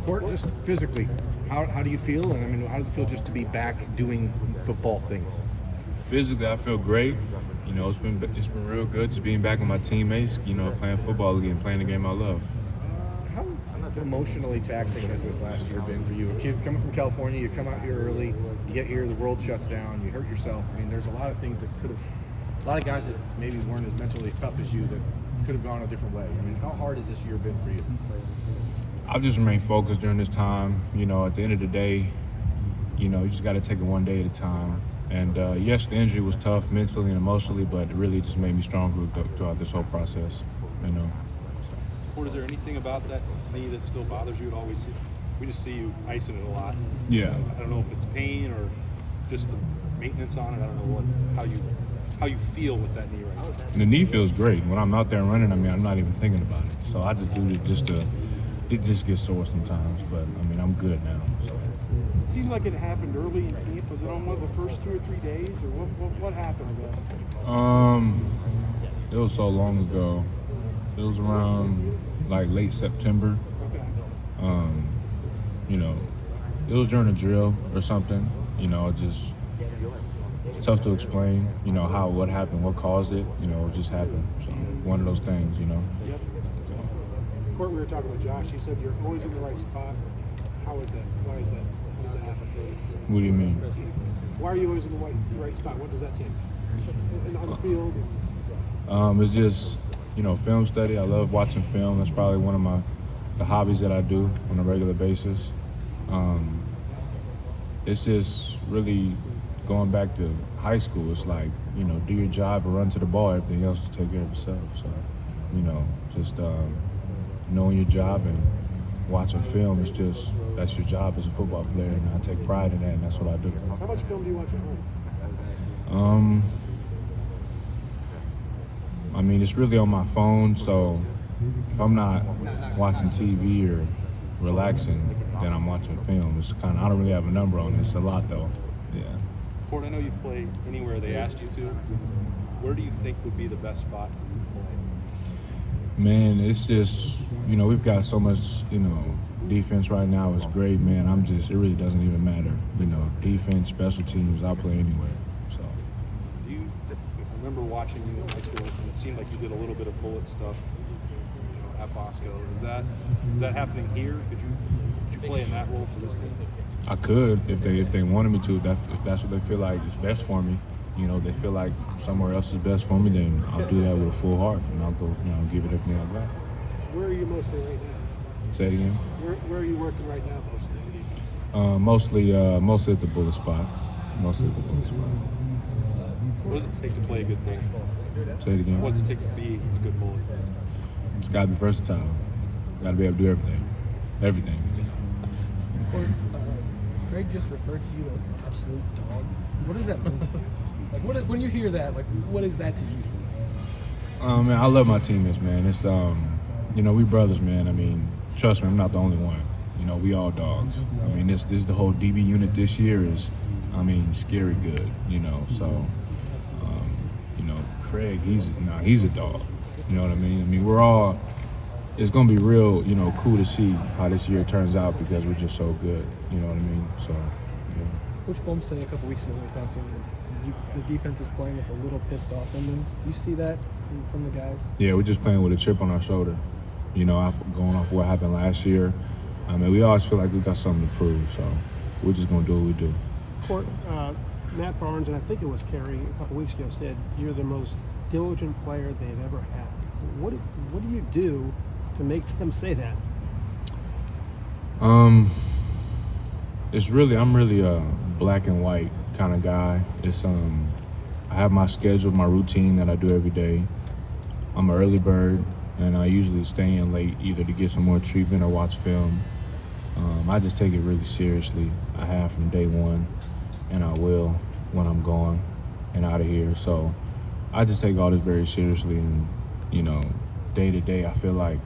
Kourt, just physically, how do you feel? And I mean, how does it feel just to be back doing football things? Physically, I feel great. You know, it's been real good just being back with my teammates. You know, playing football again, playing the game I love. How emotionally taxing has this last year been for you? A kid coming from California, you come out here early, you get here, the world shuts down, you hurt yourself. I mean, there's a lot of things that could have, a lot of guys that maybe weren't as mentally tough as you that could have gone a different way. I mean, how hard has this year been for you? I've just remained focused during this time. You know, at the end of the day, you know, you just got to take it one day at a time. And yes, the injury was tough mentally and emotionally, but it really just made me stronger throughout this whole process. You know. Or is there anything about that knee that still bothers you? We just see you icing it a lot. Yeah. I don't know if it's pain or just the maintenance on it. I don't know how you feel with that knee right now. The knee feels great. When I'm out there running, I mean, I'm not even thinking about it. So I just do it it just gets sore sometimes, but I mean, I'm good now. So. It seemed like it happened early in camp. Was it on one of the first 2 or 3 days, or what happened, I guess? It was so long ago. It was around like late September. Okay. You know, it was during a drill or something. You know, it's tough to explain. You know what happened, what caused it. You know, it just happened. So one of those things. You know. Yep. So. Kourt, we were talking with Josh. He said you're always in the right spot. How is that? Why is that? How does that happen? What do you mean? Why are you always in the right spot? What does that take? And on the field? It's just, you know, film study. I love watching film. That's probably one of the hobbies that I do on a regular basis. It's just really going back to high school. It's like, you know, do your job and run to the ball. Everything else to take care of itself. So, you know, just knowing your job and watching film, that's your job as a football player, and I take pride in that, and that's what I do. How much film do you watch at home? I mean, it's really on my phone, so if I'm not watching TV or relaxing, then I'm watching film. It's I don't really have a number on it. It's a lot, though. Yeah. Kourt, I know you play anywhere they asked you to. Where do you think would be the best spot for you to play? Man, it's just, you know, we've got so much, you know, defense right now is great, man. It really doesn't even matter. You know, defense, special teams, I'll play anywhere. So. I remember watching you in high school, and it seemed like you did a little bit of bullet stuff, you know, at Bosco. Is that happening here? Could you play in that role for this team? I could if they wanted me to. If that's what they feel like is best for me. You know, they feel like somewhere else is best for me, then I'll do that with a full heart, and I'll go, you know, give it everything I got. Where are you mostly right now? Say it again. Where are you working right now mostly? Mostly at the bullet spot. Mostly at the bullet spot. What does it take to play a good bullet? Say it again. What does it take to be a good bullet? It's got to be versatile. Got to be able to do everything. Everything. Kourt, Greg just referred to you as an absolute dog. What does that mean to you? Like, when you hear that, like, what is that to you? Man, I love my teammates, man. It's you know, we brothers, man. I mean, trust me, I'm not the only one. You know, we all dogs. I mean, this the whole DB unit this year is, I mean, scary good. You know, so you know, Craig, he's a dog. You know what I mean? I mean, we're all. It's gonna be real, you know, cool to see how this year turns out because we're just so good. You know what I mean? So. Yeah. Coach Holmes said a couple weeks ago when we talked to him that the defense is playing with a little pissed off in them. Do you see that from the guys? Yeah, we're just playing with a chip on our shoulder. You know, going off what happened last year. I mean, we always feel like we got something to prove, so we're just going to do what we do. Kourt, Matt Barnes, and I think it was Kerry a couple weeks ago, said you're the most diligent player they've ever had. What do you do to make them say that? I'm really a black and white kind of guy. It's I have my schedule, my routine that I do every day. I'm an early bird, and I usually stay in late either to get some more treatment or watch film. I just take it really seriously. I have from day one, and I will when I'm gone and out of here. So I just take all this very seriously, and you know, day to day, I feel like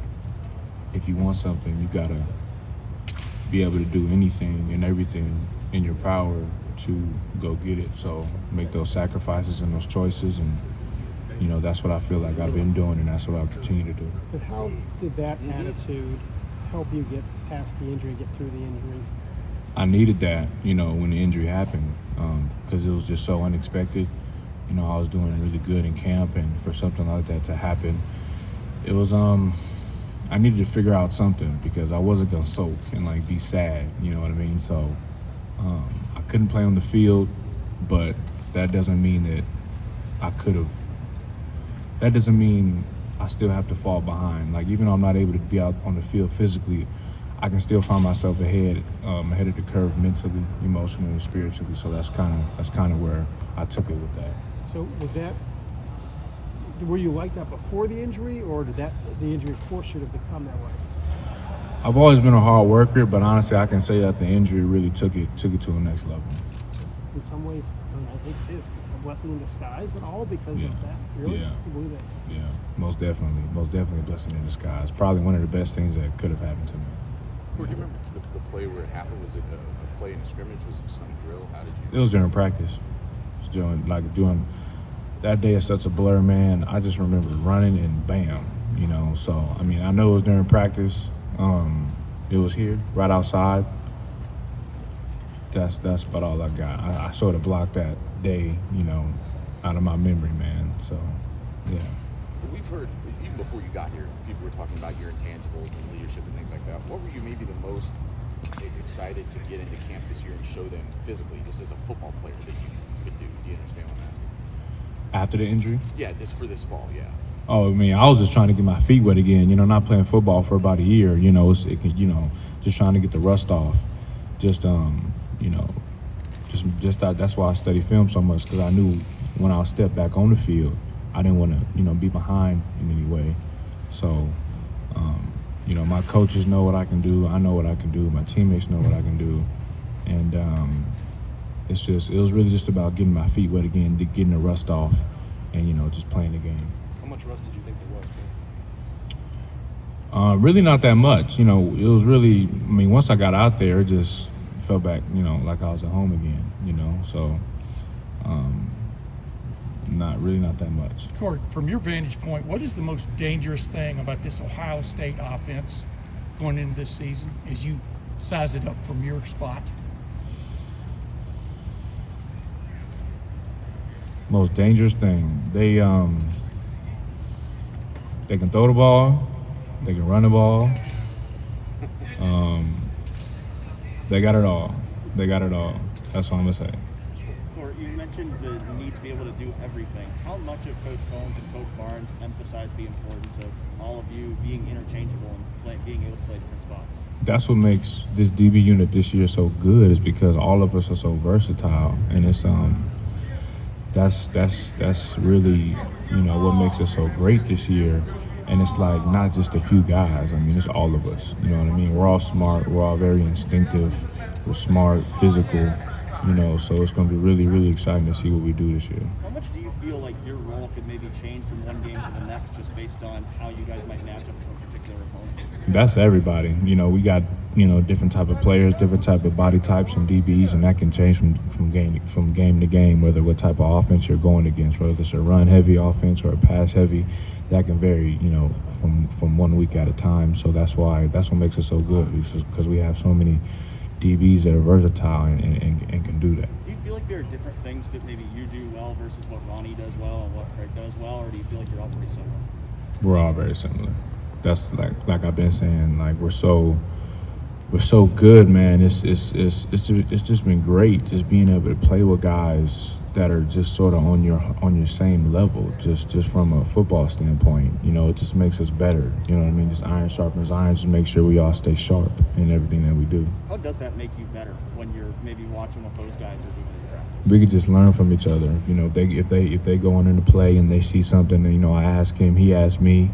if you want something, you gotta be able to do anything and everything in your power to go get it. So make those sacrifices and those choices, and you know, that's what I feel like I've been doing, and that's what I'll continue to do. But how did that attitude help you get past the injury, get through the injury? I needed that, when the injury happened, because it was just so unexpected. I was doing really good in camp, and for something like that to happen, it was I needed to figure out something because I wasn't gonna soak and like be sad, you know what I mean? So I couldn't play on the field, but that doesn't mean that I could have. That doesn't mean I still have to fall behind. Like, even though I'm not able to be out on the field physically, I can still find myself ahead of the curve mentally, emotionally, and spiritually. So that's kind of where I took it with that. So were you like that before the injury, or did the injury force you to become that way? I've always been a hard worker, but honestly, I can say that the injury really took it to the next level. In some ways, I hate to say it's a blessing in disguise at all because of that. Really? Yeah. You believe that? Yeah, most definitely a blessing in disguise. Probably one of the best things that could have happened to me. Kourt, do you remember the play where it happened? Was it a play in a scrimmage? Was it some drill? How did you? It was during practice. It was doing that day is such a blur, man. I just remember running and bam, So I mean, I know it was during practice. It was here, right outside. That's about all I got. I sort of blocked that day, out of my memory, man. So, yeah. We've heard, even before you got here, people were talking about your intangibles and leadership and things like that. What were you maybe the most excited to get into camp this year and show them physically, just as a football player, that you could do? Do you understand what I'm asking? After the injury? Yeah, for this fall, yeah. Oh, I mean, I was just trying to get my feet wet again. Not playing football for about a year. Just trying to get the rust off. Just that's why I study film so much, because I knew when I stepped back on the field, I didn't want to, be behind in any way. So, my coaches know what I can do. I know what I can do. My teammates know what I can do, and it was really just about getting my feet wet again, getting the rust off, and just playing the game. How much rust did you think there was? Really not that much. It was really, once I got out there, it just felt back, like I was at home again, So, not that much. Kourt, from your vantage point, what is the most dangerous thing about this Ohio State offense going into this season as you size it up from your spot? Most dangerous thing. They can throw the ball, they can run the ball. They got it all. That's what I'm gonna say. Kourt, you mentioned the need to be able to do everything. How much of Coach Combs and Coach Barnes emphasized the importance of all of you being interchangeable and being able to play different spots? That's what makes this DB unit this year so good, is because all of us are so versatile, and it's that's really what makes it so great this year. And it's like not just a few guys. It's all of us. You know what I mean? We're all smart. We're all very instinctive. We're smart, physical. So it's going to be really, really exciting to see what we do this year. How much do you feel like your role could maybe change from one game to the next, just based on how you guys might match up with a particular opponent? That's everybody. We got different type of players, different type of body types and DBs, and that can change from game to game. Whether what type of offense you're going against, whether it's a run heavy offense or a pass heavy, that can vary. From 1 week at a time. So that's what makes it so good, because we have so many DBs that are versatile and can do that. Do you feel like there are different things that maybe you do well versus what Ronnie does well and what Craig does well, or do you feel like you're all pretty similar? We're all very similar. That's like I've been saying. Like we're so good, man. It's just been great, just being able to play with guys that are just sort of on your same level, just from a football standpoint. It just makes us better. You know what I mean? Just iron sharpens iron, just make sure we all stay sharp in everything that we do. How does that make you better when you're maybe watching what those guys are doing in practice? We could just learn from each other. If they go on into play and they see something, and I ask him, he asks me,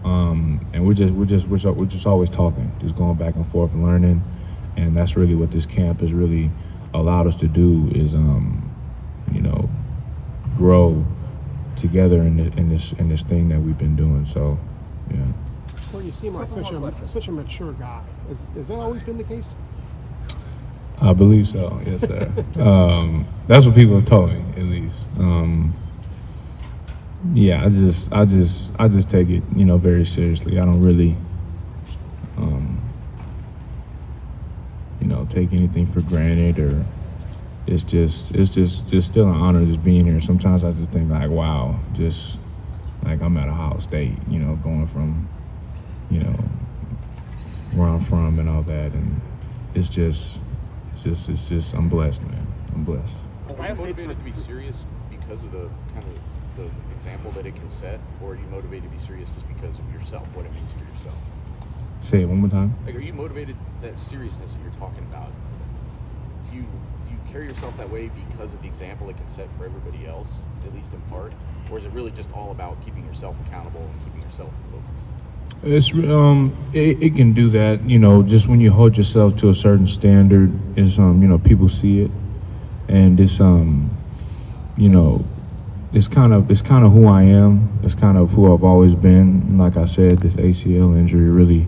and we're just always talking, just going back and forth and learning, and that's really what this camp has really allowed us to do, is grow together in this thing that we've been doing. So, yeah. Well, you seem like such a mature guy. Has that always been the case? I believe so. Yes, sir. That's what people have told me, at least. Yeah, I just take it, very seriously. I don't really, take anything for granted, or it's just still an honor just being here. Sometimes I just think like, wow, just like I'm at Ohio State, you know, going from, you know, where I'm from and all that, and it's just I'm blessed, man. I'm blessed. Are you motivated to be serious because of the kind of the example that it can set, or are you motivated to be serious just because of yourself, what it means for yourself? Say it one more time. Like, are you motivated, that seriousness that you're talking about? Do you carry yourself that way because of the example it can set for everybody else, at least in part, or is it really just all about keeping yourself accountable and keeping yourself focused? It's it can do that, you know. Just when you hold yourself to a certain standard, is you know, people see it, and it's you know, it's kind of who I am. It's kind of who I've always been. And like I said, this ACL injury really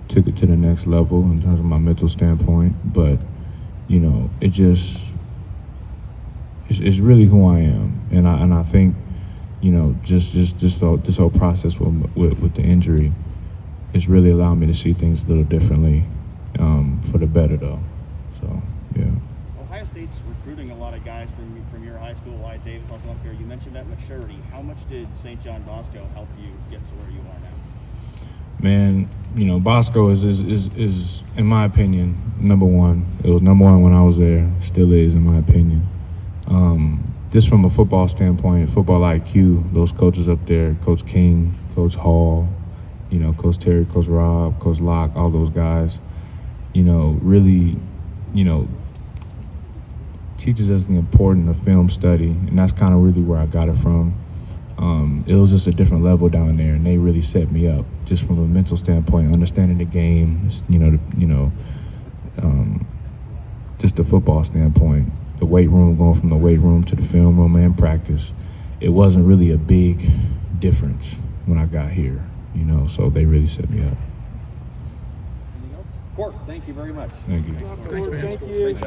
took it to the next level in terms of my mental standpoint. But you know, it's really who I am, and I think, you know, just this whole process with the injury has really allowed me to see things a little differently, for the better though. So yeah. Ohio State's recruiting a lot of guys from your high school, Wyatt Davis, also up here. You mentioned that maturity. How much did St. John Bosco help you get to where you are now? Man, you know, Bosco is in my opinion number one. It was number one when I was there. Still is, in my opinion. Just from a football standpoint, football IQ, those coaches up there, Coach King, Coach Hall, you know, Coach Terry, Coach Rob, Coach Locke, all those guys, you know, really, you know, teaches us the importance of film study, and that's kind of really where I got it from. It was just a different level down there, and they really set me up just from a mental standpoint, understanding the game, just the football standpoint. The weight room, going from the weight room to the film room and practice, it wasn't really a big difference when I got here, you know, so they really set me up. Kourt, thank you very much. Thank you. Thank you.